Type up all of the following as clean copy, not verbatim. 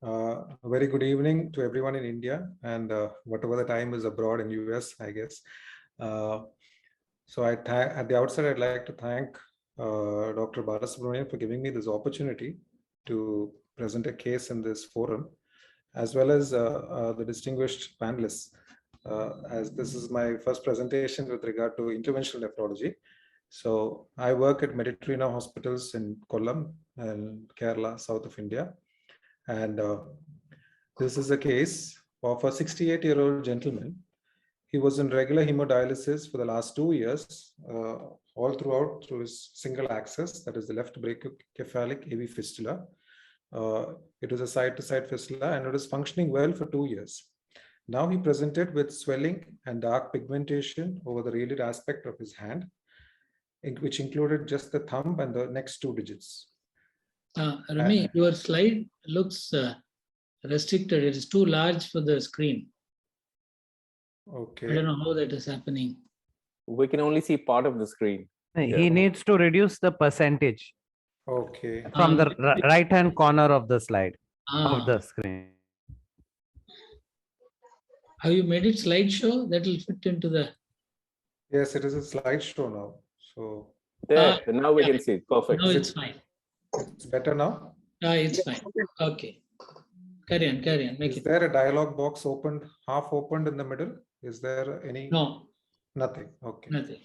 A very good evening to everyone in India and whatever the time is abroad in US, I guess. So at the outset, I'd like to thank Dr. Balasubramanian for giving me this opportunity to present a case in this forum, as well as the distinguished panelists, as this is my first presentation with regard to interventional nephrology. So I work at Mediterranean Hospitals in Kollam and Kerala, south of India. And this is a case of a 68-year-old gentleman. He was in regular hemodialysis for the last 2 years, all through his single access, that is the left brachiocephalic AV fistula. It was a side-to-side fistula and it was functioning well for 2 years. Now he presented with swelling and dark pigmentation over the radial aspect of his hand, which included just the thumb and the next 2 digits. Rami, your slide looks restricted. It is too large for the screen. Okay. I don't know how that is happening. We can only see part of the screen. He needs to reduce the percentage Okay. from the right-hand corner of the slide of the screen. Have you made it slideshow? That will fit into the. Yes, it is a slideshow now. So There, now we can see it. Perfect. No, it's fine. it's better now. It's fine. Okay. Carry on. Make Is it. there a dialog box opened, half opened in the middle? Is there any? No, Nothing. Okay. nothing.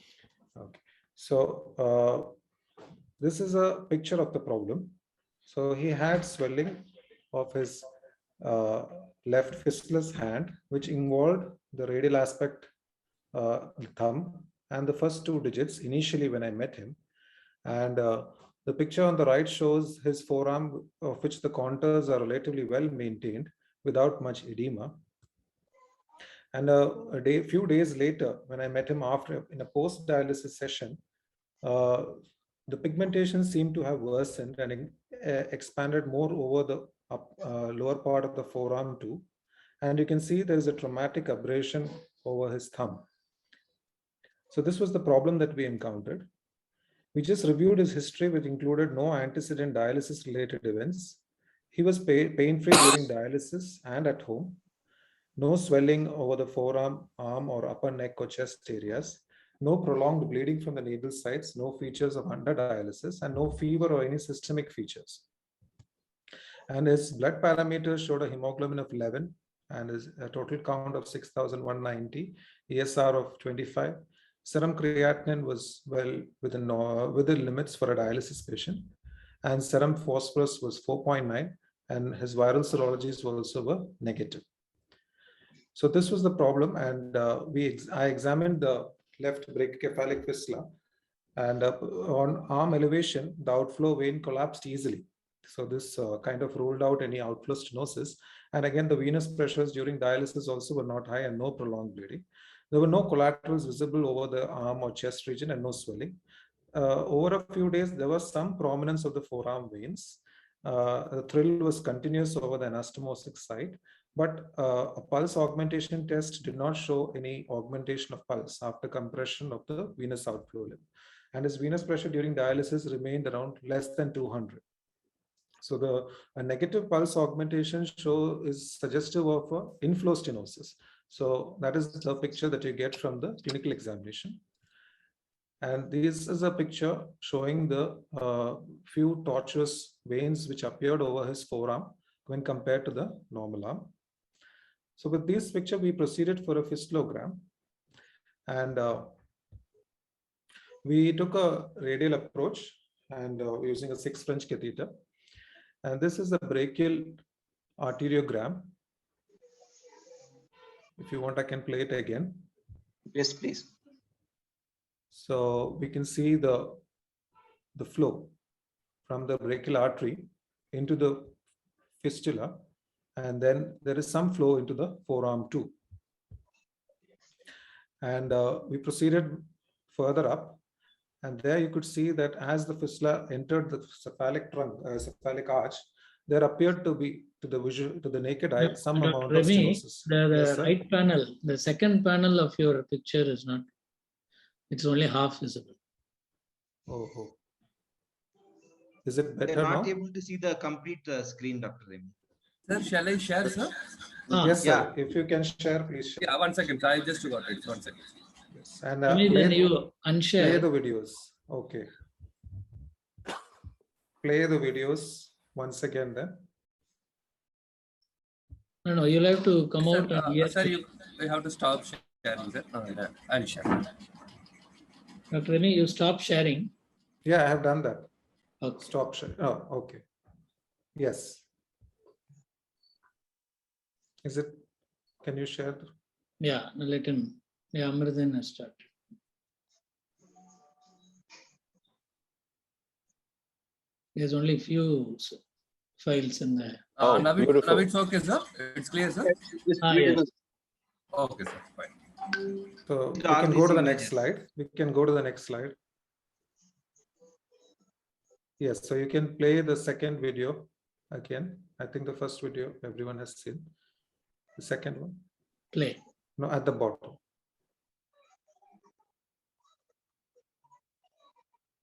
Okay. So this is a picture of the problem. So he had swelling of his left fistulous hand, which involved the radial aspect, thumb, and the first 2 digits initially when I met him. And the picture on the right shows his forearm, of which the contours are relatively well maintained without much edema. And a few days later, when I met him in a post-dialysis session, the pigmentation seemed to have worsened and expanded more over the lower part of the forearm too. And you can see there is a traumatic abrasion over his thumb. So this was the problem that we encountered. We just reviewed his history, which included no antecedent dialysis-related events. He was pain-free during dialysis and at home. No swelling over the forearm, arm, or upper neck or chest areas. No prolonged bleeding from the navel sides, no features of under-dialysis, and no fever or any systemic features. And his blood parameters showed a hemoglobin of 11 and his total count of 6,190, ESR of 25. Serum creatinine was well within limits for a dialysis patient, and serum phosphorus was 4.9, and his viral serologies also were negative. So this was the problem, and I examined the left brachiocephalic fistula, and on arm elevation, the outflow vein collapsed easily. So this kind of ruled out any outflow stenosis. And again, the venous pressures during dialysis also were not high and no prolonged bleeding. There were no collaterals visible over the arm or chest region and no swelling. Over a few days, there was some prominence of the forearm veins. The thrill was continuous over the anastomosic site, but a pulse augmentation test did not show any augmentation of pulse after compression of the venous outflow limb. And his venous pressure during dialysis remained around less than 200. So a negative pulse augmentation is suggestive of inflow stenosis. So that is the picture that you get from the clinical examination. And this is a picture showing the few tortuous veins which appeared over his forearm when compared to the normal arm. So with this picture, we proceeded for a fistulogram. And we took a radial approach and using a 6 French catheter. And this is a brachial arteriogram. If you want, I can play it again. Yes, please. So we can see the flow from the brachial artery into the fistula, and then there is some flow into the forearm too. And we proceeded further up, and there you could see that as the fistula entered the cephalic trunk, cephalic arch, there appeared to be to the naked eye some amount of stenosis. The right panel, the second panel of your picture is not. It's only half visible. Oh. Is it better They're not now? able to see the complete screen, Dr. Remy. Sir, shall I share, sir? Yes, sir. Yeah. If you can share, please share. Yeah, 1 second. I just got it. 1 second. Yes. And Remy, then you play unshare. the videos. Okay. Play the videos once again then. No, you'll have to come out Sir, and here. sir, you have to stop sharing, sir. Yeah, I'll share. Dr. Remy, you stop sharing. Yeah, I have done that. Okay. Stop share. Oh, okay. Yes. Is it? Can you share? Yeah, let him. Yeah, Amritan has started. There's only few files in there. Oh, Now beautiful. it's okay, sir. It's clear, sir. Yes. Okay, sir. Fine. So we All can go these to the next images. slide. We can go to the next slide. Yes, so you can play the second video again. I think the first video everyone has seen. The second one, Play. no, at the bottom.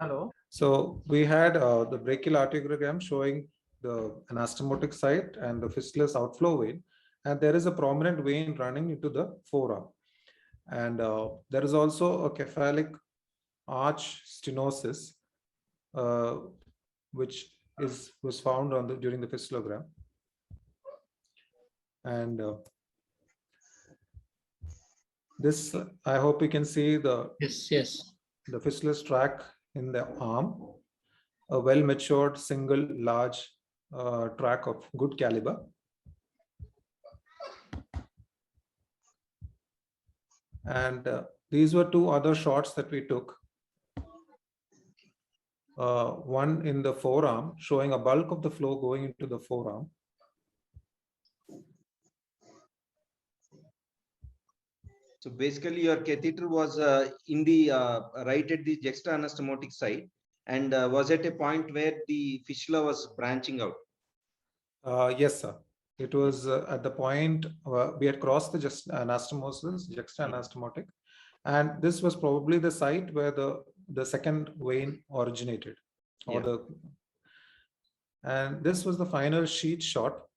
Hello. So we had the brachial arteriogram showing the anastomotic site and the fistulous outflow vein, and there is a prominent vein running into the forearm. And there is also a cephalic arch stenosis, which was found on during the fistulogram. And this, I hope you can see the Yes. fistulous tract in the arm, a well-matured single large tract of good caliber. And these were two other shots that we took. One in the forearm, showing a bulk of the flow going into the forearm. So basically, your catheter was in the right at the juxta-anastomotic site, and was at a point where the fistula was branching out. Yes, sir. It was at the point we had crossed the anastomosis, juxta-anastomotic, and this was probably the site where the second vein originated, and this was the final sheath shot.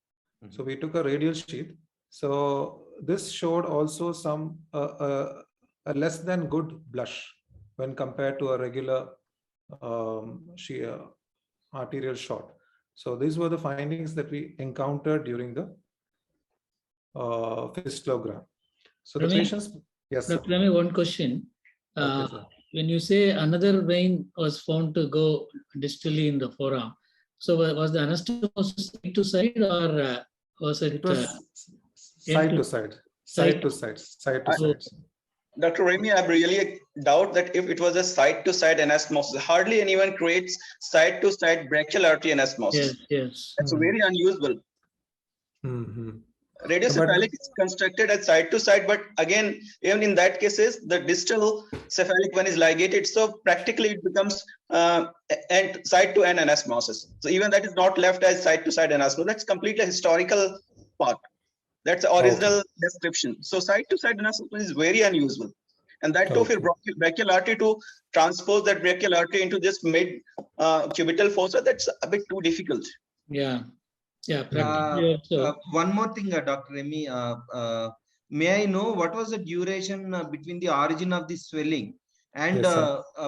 So we took a radial sheath. So this showed also some a less than good blush when compared to a regular arterial shot. So these were the findings that we encountered during the fistulogram. So the Remy, patients, yes, sir. Dr. Remy, one question. Okay, sir. When you say another vein was found to go distally in the forearm, so was the anastomosis side to side, or was it? It was side to side, side to side, side to side. Dr. Remy, I really doubt that if it was a side-to-side anastomosis, hardly anyone creates side-to-side brachial artery anastomosis. Yes. That's very unusual. Mm-hmm. Radiocephalic is constructed as side-to-side, but again, even in that cases, the distal cephalic one is ligated, so practically it becomes side-to-end anastomosis. So even that is not left as side-to-side anastomosis. That's completely historical part. That's the original description. So side-to-side anastomosis is very unusual. And that too for brachial artery to transpose that brachial artery into this mid cubital fossa, that's a bit too difficult. Yeah. Practically also. One more thing, Dr. Remy, may I know what was the duration between the origin of the swelling and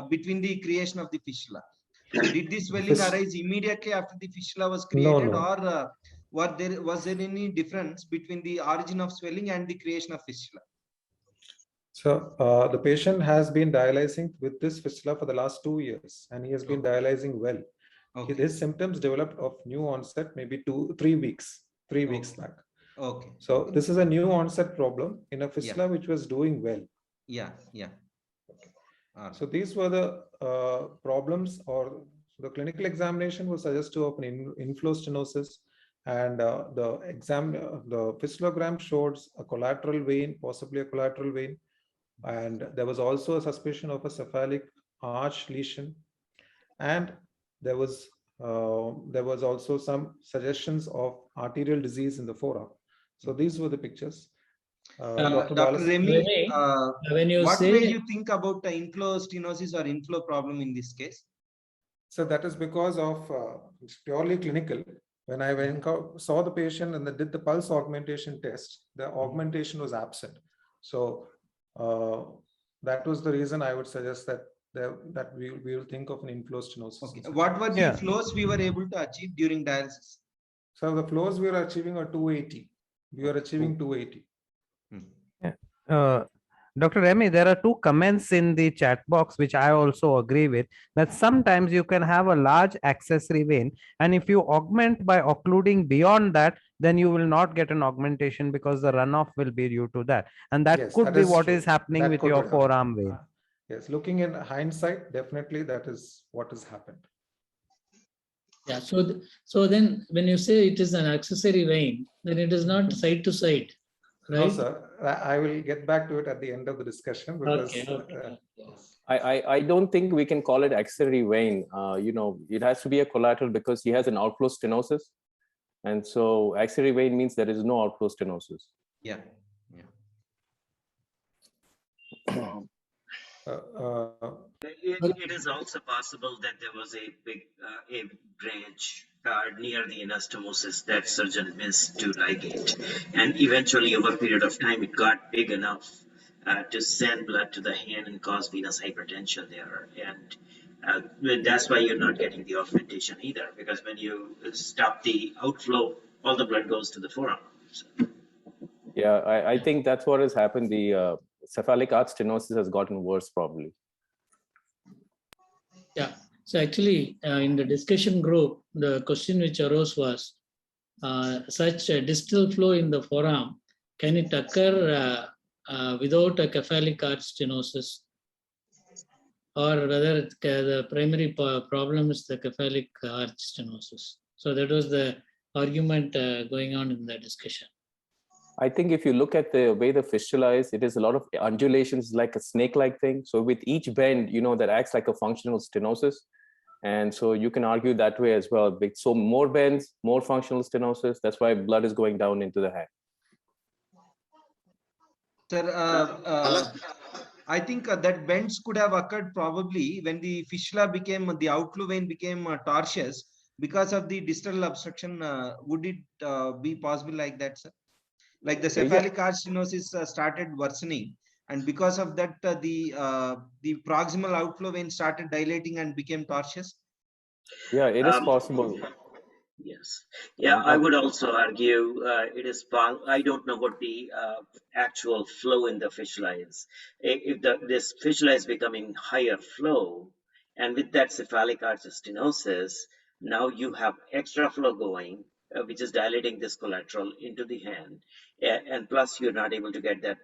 between the creation of the fistula? Did the swelling arise immediately after the fistula was created, or was there any difference between the origin of swelling and the creation of fistula? So the patient has been dialyzing with this fistula for the last 2 years, and he has been dialyzing well. Okay. His symptoms developed of new onset maybe 3 weeks back. Okay. So this is a new onset problem in a fistula which was doing well. Yeah. So these were the problems, or the clinical examination was suggestive of an inflow stenosis, and the fistulogram shows a collateral vein, possibly a collateral vein, and there was also a suspicion of a cephalic arch lesion, and there was also some suggestions of arterial disease in the forearm. So these were the pictures. Dr. Remy, when you what say, made you think about the inflow stenosis or inflow problem in this case? So that is because of it's purely clinical. when I saw the patient and then did the pulse augmentation test, the augmentation was absent. So that was the reason I would suggest that we will think of an inflow stenosis. Okay. What were the Yeah. flows we were able to achieve during dialysis? So the flows we are achieving are 280. We are achieving 280. Dr. Remy, there are two comments in the chat box, which I also agree with, that sometimes you can have a large accessory vein. And if you augment by occluding beyond that, then you will not get an augmentation because the runoff will be due to that. And that Yes, could that be is what true. is happening That with could your be- forearm vein. Yes, looking in hindsight, definitely that is what has happened. Yeah, so then when you say it is an accessory vein, then it is not side to side, No, right? sir, I will get back to it at the end of the discussion because Okay. I don't think we can call it axillary vein. It has to be a collateral because he has an outflow stenosis. And so axillary vein means there is no outflow stenosis. Yeah. It is also possible that there was a big a branch near the anastomosis that surgeon missed to ligate, and eventually over a period of time it got big enough to send blood to the hand and cause venous hypertension there, and that's why you're not getting the augmentation either, because when you stop the outflow, all the blood goes to the forearm. So. Yeah, I think that's what has happened. The cephalic arch stenosis has gotten worse probably. Yeah, so actually in the discussion group, the question which arose was such a distal flow in the forearm, can it occur without a cephalic arch stenosis, or whether the primary problem is the cephalic arch stenosis? So that was the argument going on in the discussion. I think if you look at the way the fistula is, it is a lot of undulations, like a snake-like thing. So with each bend, that acts like a functional stenosis. And so you can argue that way as well. So more bends, more functional stenosis. That's why blood is going down into the hand. Sir, I think that bends could have occurred probably when the outflow vein became tortuous because of the distal obstruction. Would it be possible like that, sir? Like the cephalic arch stenosis started worsening, and because of that, the proximal outflow vein started dilating and became tortuous. Yeah, it is possible. Yes. Yeah, I would also argue it is. I don't know what the actual flow in the fistula is. If this fistula is becoming higher flow, and with that cephalic arch stenosis, now you have extra flow going, which is dilating this collateral into the hand, and plus you're not able to get that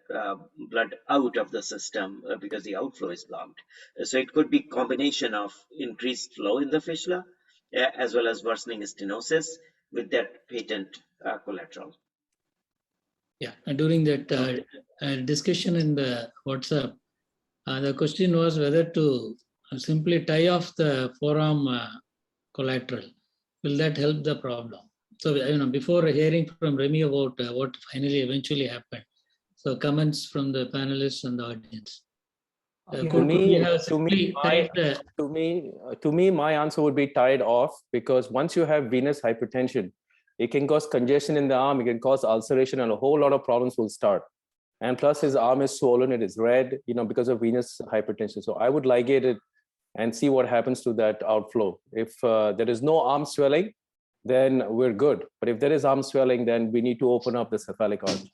blood out of the system because the outflow is blocked. So it could be combination of increased flow in the fistula as well as worsening stenosis with that patent collateral. Yeah, and during that discussion in the WhatsApp, the question was whether to simply tie off the forearm collateral. Will that help the problem? So, before hearing from Remy about what finally eventually happened, so comments from the panelists and the audience. To me, my answer would be tied off, because once you have venous hypertension, it can cause congestion in the arm, it can cause ulceration, and a whole lot of problems will start. And plus his arm is swollen, it is red, because of venous hypertension. So I would ligate it and see what happens to that outflow. If there is no arm swelling, then we're good. But if there is arm swelling, then we need to open up the cephalic arch.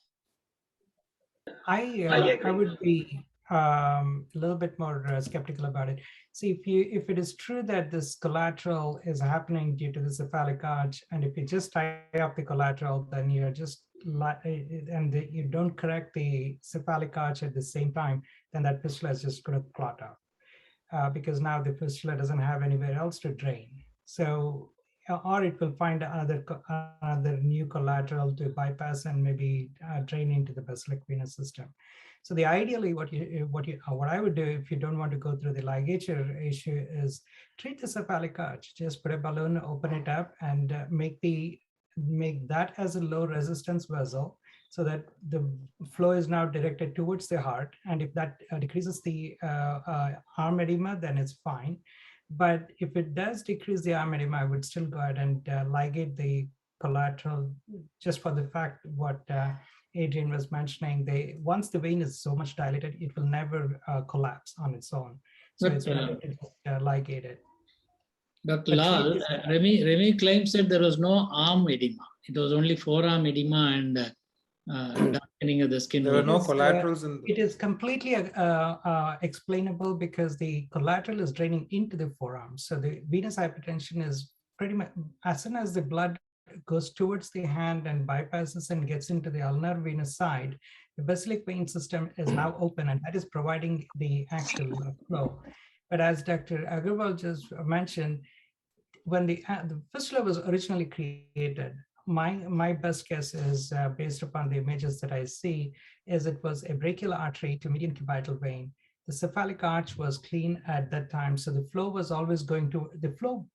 I would be a little bit more skeptical about it. See, if it is true that this collateral is happening due to the cephalic arch, and if you just tie up the collateral, then you're just you don't correct the cephalic arch at the same time, then that fistula is just going to clot out because now the fistula doesn't have anywhere else to drain. So, or it will find another new collateral to bypass and maybe drain into the basilic venous system. So the ideally what I would do if you don't want to go through the ligature issue is treat the cephalic arch. Just put a balloon, open it up, and make that as a low resistance vessel, so that the flow is now directed towards the heart. And if that decreases the arm edema, then it's fine. But if it does decrease the arm edema, I would still go ahead and ligate the collateral, just for the fact what Adrian was mentioning, once the vein is so much dilated, it will never collapse on its own. So But, it's better to just ligate it. Dr. But Lal, treat this- Remy claims that there was no arm edema. It was only forearm edema and darkening of the skin. There were no It is, collaterals in. It is completely explainable because the collateral is draining into the forearm. So the venous hypertension is pretty much, as soon as the blood goes towards the hand and bypasses and gets into the ulnar venous side, the basilic vein system is now open, and that is providing the actual flow. But as Dr. Agarwal just mentioned, when the fistula was originally created, my best guess is based upon the images that I see, is it was a brachial artery to median cubital vein. The cephalic arch was clean at that time, so the flow was always going to,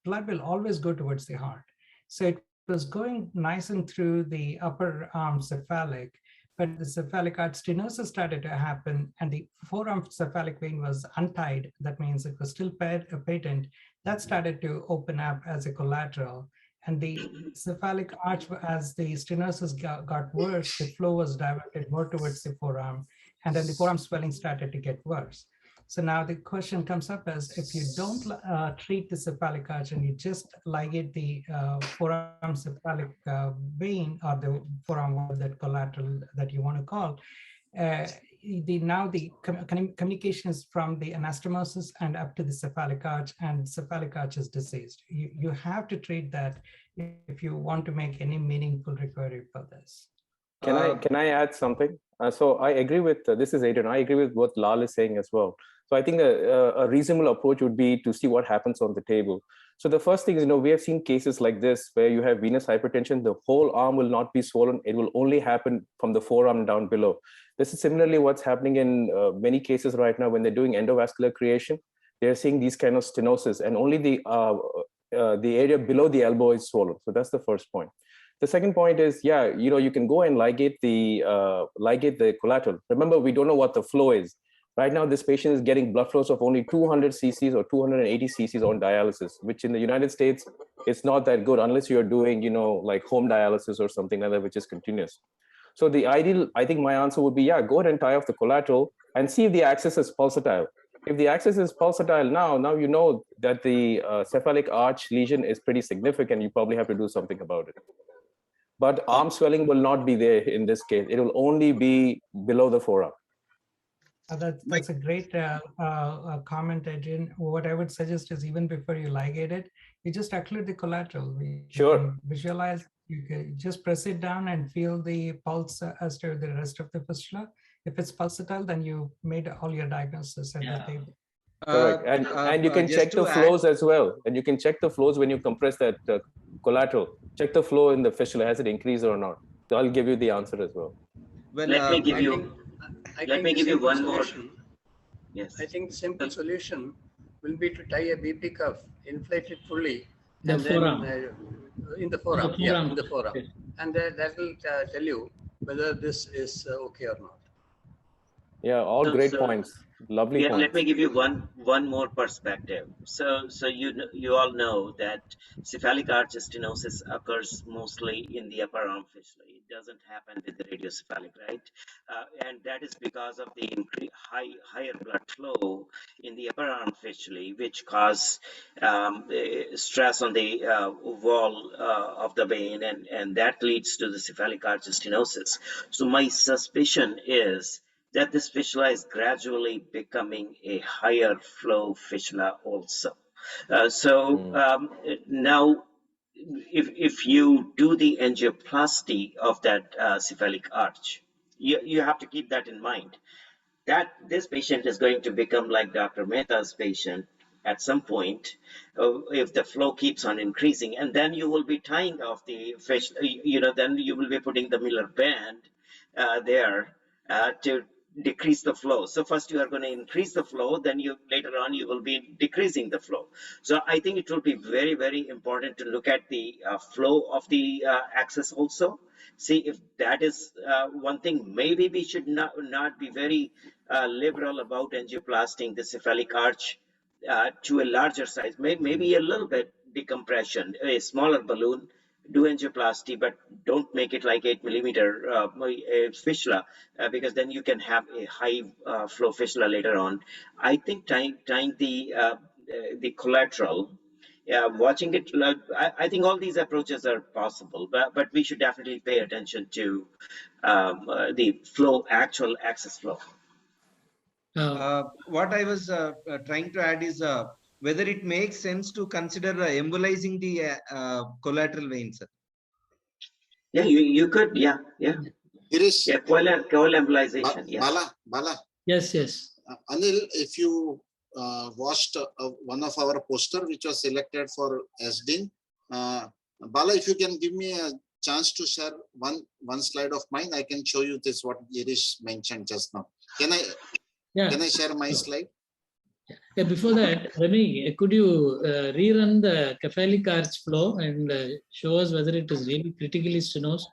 blood will always go towards the heart. So it was going nice and through the upper arm cephalic, but the cephalic arch stenosis started to happen and the forearm cephalic vein was untied. That means it was still patent. That started to open up as a collateral. And the cephalic arch, as the stenosis got worse, the flow was diverted more towards the forearm, and then the forearm swelling started to get worse. So now the question comes up as, if you don't treat the cephalic arch and you just ligate the forearm cephalic vein, or the forearm, that collateral that you want to call, the communication is from the anastomosis and up to the cephalic arch, and cephalic arch is diseased. You have to treat that if you want to make any meaningful recovery for this. Can I add something? So I agree with, this is Adrian, I agree with what Lal is saying as well. So I think a reasonable approach would be to see what happens on the table. So the first thing is, we have seen cases like this where you have venous hypertension, the whole arm will not be swollen. It will only happen from the forearm down below. This is similarly what's happening in many cases right now when they're doing endovascular creation. They're seeing these kind of stenosis, and only the area below the elbow is swollen. So that's the first point. The second point is, you can go and ligate the collateral. Remember, we don't know what the flow is. Right now, this patient is getting blood flows of only 200 cc's or 280 cc's on dialysis, which in the United States, it's not that good unless you're doing, like home dialysis or something like that, which is continuous. So the ideal, I think my answer would be, go ahead and tie off the collateral and see if the axis is pulsatile. If the axis is pulsatile now you know that the cephalic arch lesion is pretty significant. You probably have to do something about it. But arm swelling will not be there in this case. It will only be below the forearm. That's a great comment, Adrian. What I would suggest is, even before you ligate it, you just occlude the collateral. Sure. Visualize, you can just press it down and feel the pulse as to the rest of the fistula. If it's pulsatile, then you made all your diagnosis at the table. Correct. And you can check the flows as well. And you can check the flows when you compress that collateral. Check the flow in the fistula. Has it increased or not? So I'll give you the answer as well. Well, let me give you one more. Yes. I think the simple solution will be to tie a BP cuff, inflate it fully, The forearm. In the forearm. Yeah, in the forearm. Okay. And that will tell you whether this is okay or not. Yeah, all great points. Lovely points. Let me give you one more perspective. So you all know that cephalic arch stenosis occurs mostly in the upper arm fistula. It doesn't happen with the radiocephalic, right? And that is because of the higher blood flow in the upper arm fistula, which cause stress on the wall of the vein, and that leads to the cephalic arch stenosis. So my suspicion is that this fistula is gradually becoming a higher flow fistula also. Now, if you do the angioplasty of that cephalic arch, you have to keep that in mind, that this patient is going to become like Dr. Mehta's patient at some point, if the flow keeps on increasing, and then you will be tying off the fistula, then you will be putting the Miller band there to decrease the flow. So first you are going to increase the flow, then later on you will be decreasing the flow. So I think it will be very, very important to look at the flow of the axis also. See if that is one thing. Maybe we should not be very liberal about angioplasting the cephalic arch to a larger size. Maybe a little bit decompression, a smaller balloon do angioplasty, but don't make it like 8 millimeter fistula, because then you can have a high flow fistula later on. I think tying the collateral, watching it, I think all these approaches are possible, but we should definitely pay attention to the flow, actual access flow. What I was trying to add is whether it makes sense to consider embolizing the collateral veins. Yeah, you could, yeah. Girish, Yeah, coil embolization, yes. Bala, Yes, yes. Anil, if you watched one of our poster which was selected for SDIN, Bala, if you can give me a chance to share one slide of mine, I can show you this what Girish mentioned just now. Can I share my slide? Yeah, before that, Remy, could you rerun the cephalic arch flow and show us whether it is really critically stenosed?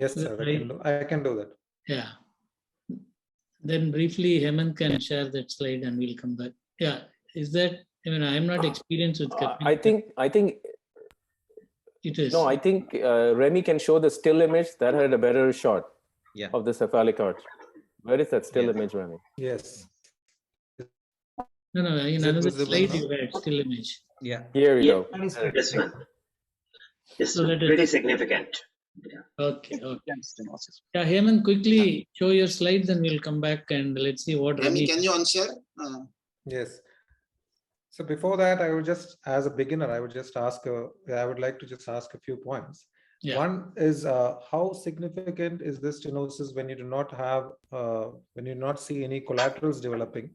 Yes, sir. I can do that. Yeah. Then briefly, Hemant can share that slide and we'll come back. Yeah. Is that, I mean, I'm not experienced with cephalic. I think it is. No, I think Remy can show the still image that had a better shot of the cephalic arch. Where is that still image, Remy? Yes. No, in another slide you had still image. Yeah. Here we go. This one. This So is let us- pretty significant. Okay. Yeah, Hemant, quickly show your slides and we'll come back and let's see what Remy, can you unshare? Yes. So before that, I would just, as a beginner, I would just ask, I would like to just ask a few points. Yeah. One is how significant is this stenosis when you do not have, when you not see any collaterals developing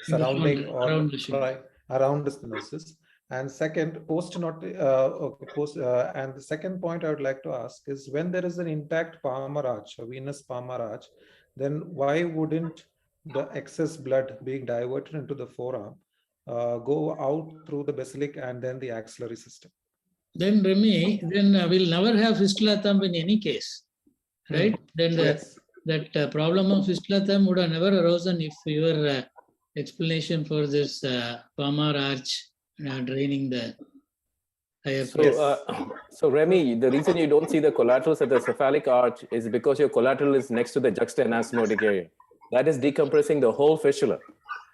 surrounding or around the shoulder. around the stenosis? And second, and the second point I would like to ask is when there is an intact palmar arch, a venous palmar arch, then why wouldn't the excess blood being diverted into the forearm go out through the basilic and then the axillary system? Then Remy, then we'll never have fistula thumb in any case, right? Then that problem of fistula thumb would have never arisen if your explanation for this palmar arch draining the higher flow. So Remy, the reason you don't see the collaterals at the cephalic arch is because your collateral is next to the juxtaanastomodic area. That is decompressing the whole fistula.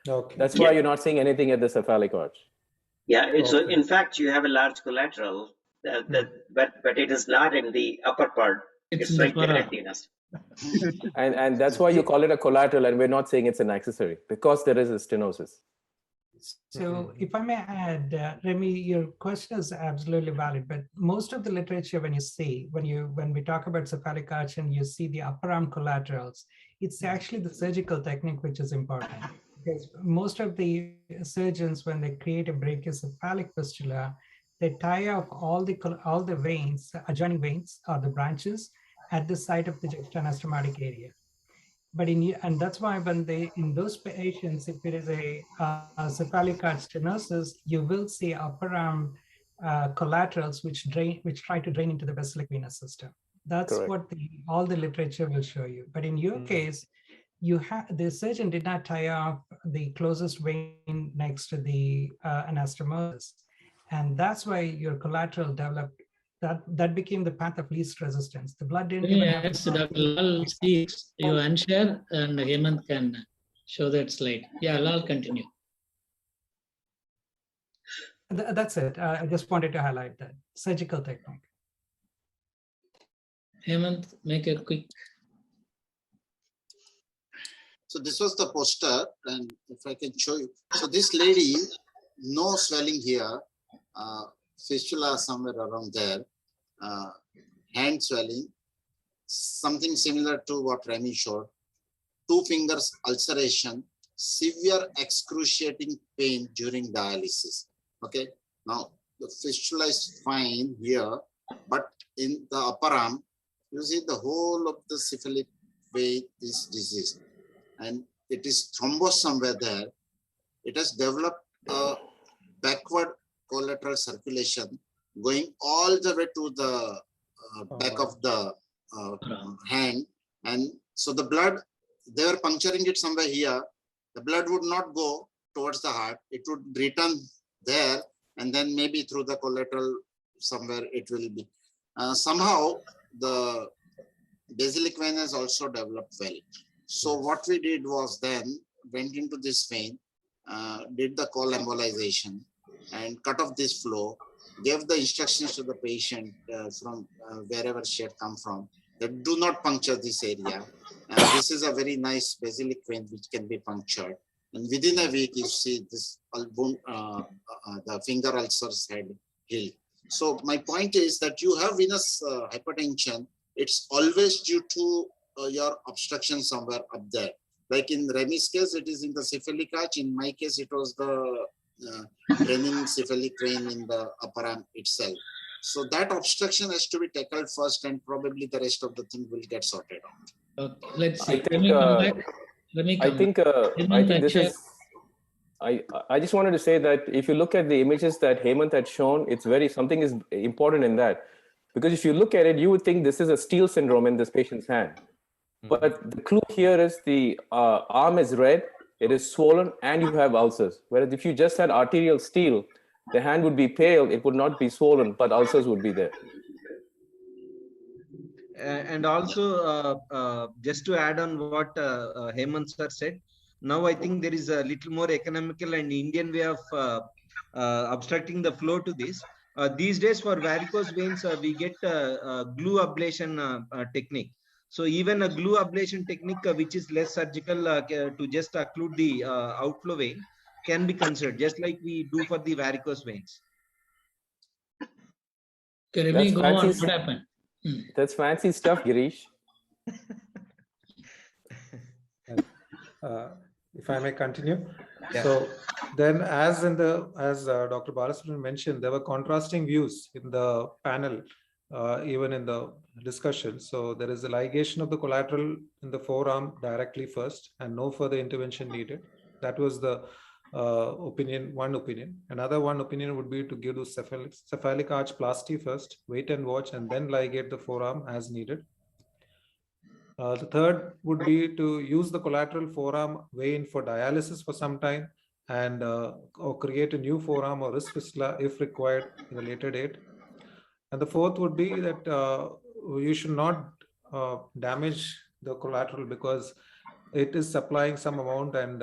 Okay. That's why you're not seeing anything at the cephalic arch. Yeah, it's in fact you have a large collateral, but it is not in the upper part. It's right there at the anastomodic. And that's why you call it a collateral, and we're not saying it's an accessory because there is a stenosis. So if I may add, Remy, your question is absolutely valid, but most of the literature when we talk about cephalic arch and you see the upper arm collaterals, it's actually the surgical technique which is important. Because most of the surgeons, when they create a brachiocephalic fistula, they tie off all the veins, adjoining veins or the branches at the site of the juxtaanastomotic area. But and that's why in those patients, if it is a cephalic arch stenosis, you will see upper arm collaterals which try to drain into the basilic venous system. That's Correct. what all the literature will show you. But in your case, the surgeon did not tie off the closest vein next to the anastomosis, and that's why your collateral developed. That became the path of least resistance. The blood didn't even have Yes, Dr. Lal speaks. You unshare and Hemant can show that slide. Yeah, Lal, continue. That's it. I just wanted to highlight that surgical technique. Hemant, make it quick. So this was the poster, and if I can show you. So this lady, no swelling here, fistula somewhere around there, hand swelling, something similar to what Remy showed, 2 fingers ulceration, severe excruciating pain during dialysis. Okay, now the fistula is fine here, but in the upper arm, you see the whole of the cephalic vein is diseased, and it is thrombosed somewhere there. It has developed a backward collateral circulation going all the way to the back of the hand. And so the blood, they were puncturing it somewhere here. The blood would not go towards the heart. It would return there and then maybe through the collateral somewhere it will be. Somehow the basilic vein has also developed well. So what we did was then went into this vein, did the call embolization and cut off this flow, gave the instructions to the patient from wherever she had come from, that do not puncture this area. This is a very nice basilic vein which can be punctured. And within a week, you see this the finger ulcers had healed. So my point is that you have venous hypertension. It's always due to your obstruction somewhere up there. Like in Remy's case, it is in the cephalic arch. In my case, it was the draining cephalic vein in the upper arm itself. So that obstruction has to be tackled first, and probably the rest of the thing will get sorted out. Okay, let's see. I think this is. I just wanted to say that if you look at the images that Hemant had shown, it's something is important in that, because if you look at it, you would think this is a Steele syndrome in this patient's hand. But the clue here is the arm is red, it is swollen, and you have ulcers. Whereas if you just had arterial Steele, the hand would be pale, it would not be swollen, but ulcers would be there. And also, just to add on what Hemant sir said, now I think there is a little more economical and Indian way of obstructing the flow to this. These days for varicose veins, we get glue ablation technique. So even a glue ablation technique, which is less surgical to just occlude the outflow vein, can be considered, just like we do for the varicose veins. Okay, Remy, go on. What happened? That's fancy stuff, Girish. If I may continue. Yeah. So then as Dr. Balasubramanian mentioned, there were contrasting views in the panel, even in the discussion. So there is a ligation of the collateral in the forearm directly first and no further intervention needed. That was the one opinion. Another one opinion would be to give the cephalic arch plasty first, wait and watch, and then ligate the forearm as needed. The third would be to use the collateral forearm vein for dialysis for some time and or create a new forearm or wrist fistula if required in a later date. And the fourth would be that you should not damage the collateral because it is supplying some amount and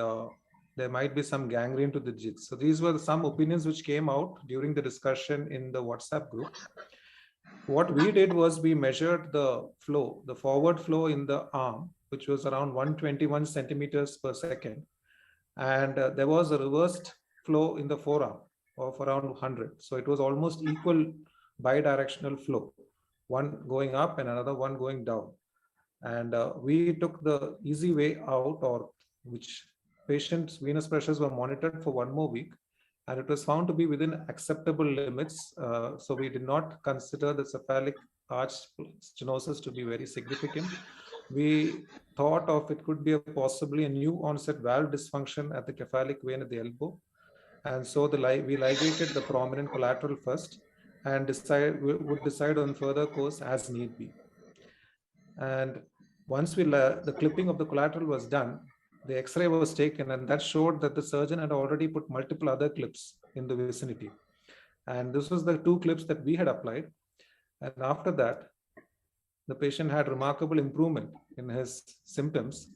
there might be some gangrene to the jigs. So these were some opinions which came out during the discussion in the WhatsApp group. What we did was we measured the flow, the forward flow in the arm, which was around 121 centimeters per second. And there was a reversed flow in the forearm of around 100. So it was almost equal bidirectional flow, one going up and another one going down. And we took the easy way out, or which patients' venous pressures were monitored for 1 more week. And it was found to be within acceptable limits. So we did not consider the cephalic arch stenosis to be very significant. We thought of it could be possibly a new onset valve dysfunction at the cephalic vein at the elbow. And so we ligated the prominent collateral first and would decide on further course as need be. And once the clipping of the collateral was done, the X-ray was taken, and that showed that the surgeon had already put multiple other clips in the vicinity. And this was the 2 clips that we had applied. And after that, the patient had remarkable improvement in his symptoms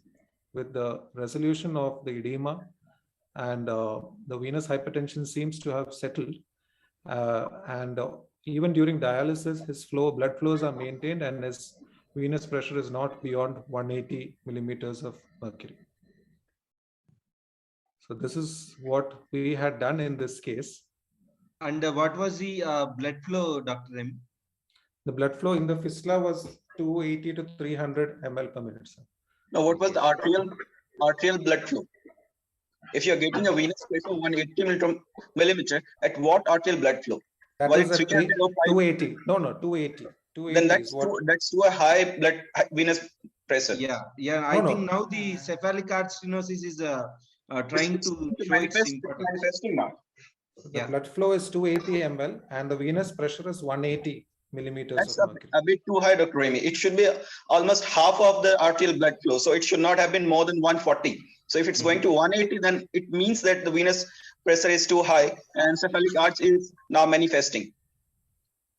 with the resolution of the edema, and the venous hypertension seems to have settled. And even during dialysis, his blood flows are maintained and his venous pressure is not beyond 180 millimeters of mercury. So this is what we had done in this case. And what was the blood flow, Dr. Remy? The blood flow in the fistula was 280 to 300 ml per minute, sir. Now, what was the arterial blood flow? If you're getting a venous pressure of 180 millimeter, at what arterial blood flow? That was at 280. No, 280. 280 then that's too a high venous pressure. Yeah. I think now the cephalic arch stenosis is trying to show manifesting now. The blood flow is 280 ml and the venous pressure is 180 millimeters. That's a bit too high, Dr. Remy. It should be almost half of the arterial blood flow. So it should not have been more than 140. So if it's going to 180, then it means that the venous pressure is too high and cephalic arch is now manifesting.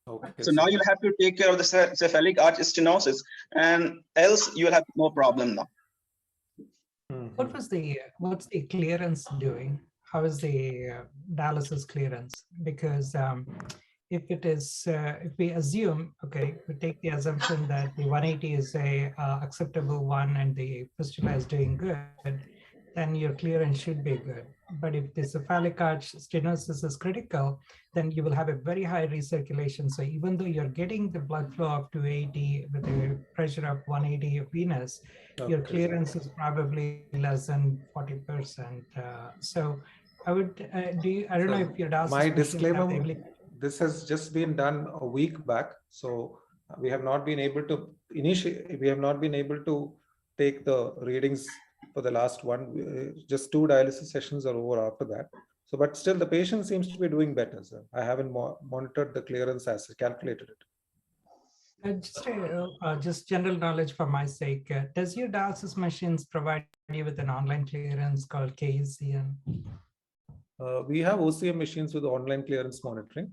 Okay. So now you'll have to take care of the cephalic arch stenosis, and else you'll have no problem now. What's the clearance doing? How is the dialysis clearance? Because if it is, if we assume, okay, we take the assumption that the 180 is a acceptable one and the fistula is doing good, then your clearance should be good. But if the cephalic arch stenosis is critical, then you will have a very high recirculation. So even though you're getting the blood flow of 280 with a pressure of 180 venous, your clearance is probably less than 40%. So I would, I don't know if your dialysis my machines have disclaimer, the ability. this has just been done a week back. So we have not been able to take the readings for the last one, just 2 dialysis sessions are over after that. So, but still the patient seems to be doing better, sir. I haven't monitored the clearance as calculated it. Just general knowledge for my sake, does your dialysis machines provide you with an online clearance called KECM? We have OCM machines with online clearance monitoring.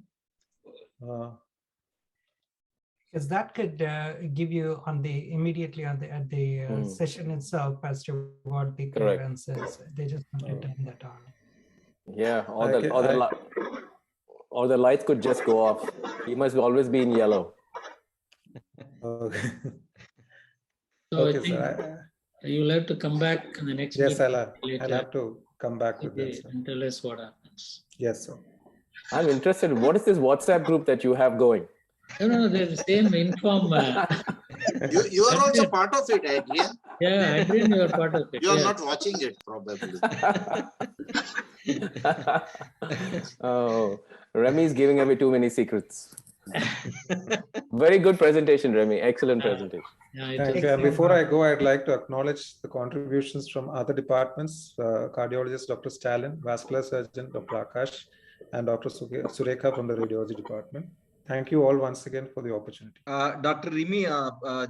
Because that could give you immediately at the session itself as to what the clearance is. They just want to turn that on. Yeah, or the lights could just go off. He must always be in yellow. Okay. So Okay, I think sir. you'll have to come back in the next Yes, meeting I'll later have to come back with that, sir. and tell us what happens. Yes, sir. I'm interested. What is this WhatsApp group that you have going? No, they're the same inform. You are also part of it, Adrian. Yeah, Adrian, you are part of it. You are yeah. not watching it, probably. Oh, Remy is giving away too many secrets. Very good presentation, Remy. Excellent presentation. Thank you. And before I go, I'd like to acknowledge the contributions from other departments, cardiologist Dr. Stalin, vascular surgeon Dr. Akash, and Dr. Surekha from the radiology department. Thank you all once again for the opportunity. Dr. Remy,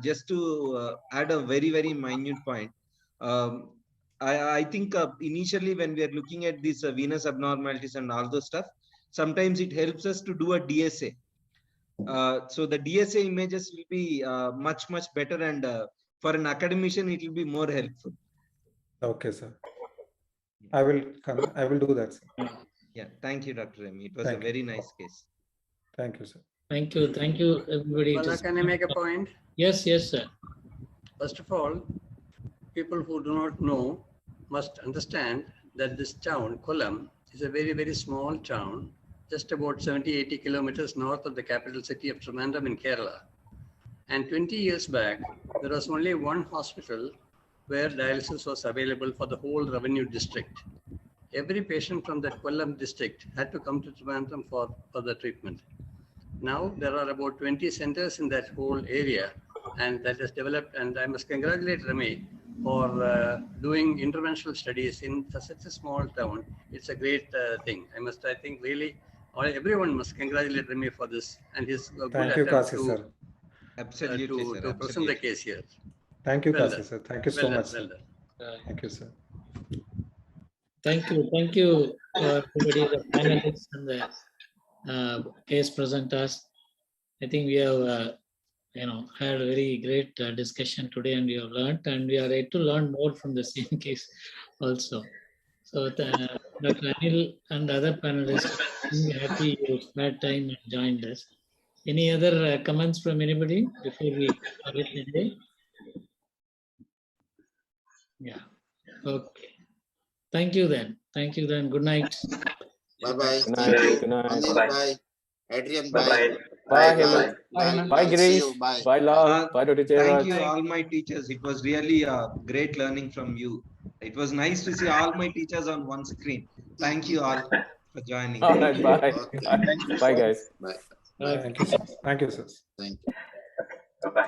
just to add a very, very minute point, I think initially when we are looking at these venous abnormalities and all those stuff, sometimes it helps us to do a DSA. So the DSA images will be much, much better, and for an academician, it will be more helpful. Okay, sir. I will do that, sir. Yeah, thank you, Dr. Remy. It was a very nice case. Thank you, sir. Thank you, everybody. Bala, can I make a point? Yes, sir. First of all, people who do not know must understand that this town, Kollam, is a very, very small town, just about 70-80 kilometers north of the capital city of Trivandrum in Kerala. And 20 years back, there was only one hospital where dialysis was available for the whole revenue district. Every patient from that Kollam district had to come to Trivandrum for the treatment. Now there are about 20 centers in that whole area, and that has developed, and I must congratulate Remy for doing interventional studies in such a small town. It's a great thing. I think really everyone must congratulate Remy for this and his good attempt to, Absolutely, sir. to present the case here. Thank you, Well Kasi, done. sir. Thank you so Well done, much, sir. well done. Thank you, sir. Thank you, everybody, the panelists and the case presenters. I think we have, had a very great discussion today, and we have learned, and we are ready to learn more from the same case also. So, Dr. Anil and other panelists, I'm happy you spent time and joined us. Any other comments from anybody before we call it a day? Yeah. Okay. Thank you then. Good night. Bye-bye. Good Thank night. you. Good night. Anil, bye. Adrian, bye. Bye-bye. Bye, Bye. Hemant. Bye. Bye, See Girish. you. Bye. Bye, Lal. Bye, Dr. Thank Jairaj. you, all my teachers. It was really great learning from you. It was nice to see all my teachers on one screen. Thank you all for joining. All right, bye. Okay. Bye, guys. Bye. Thank you, sir. Thank you, sir. Thank you. Bye-bye.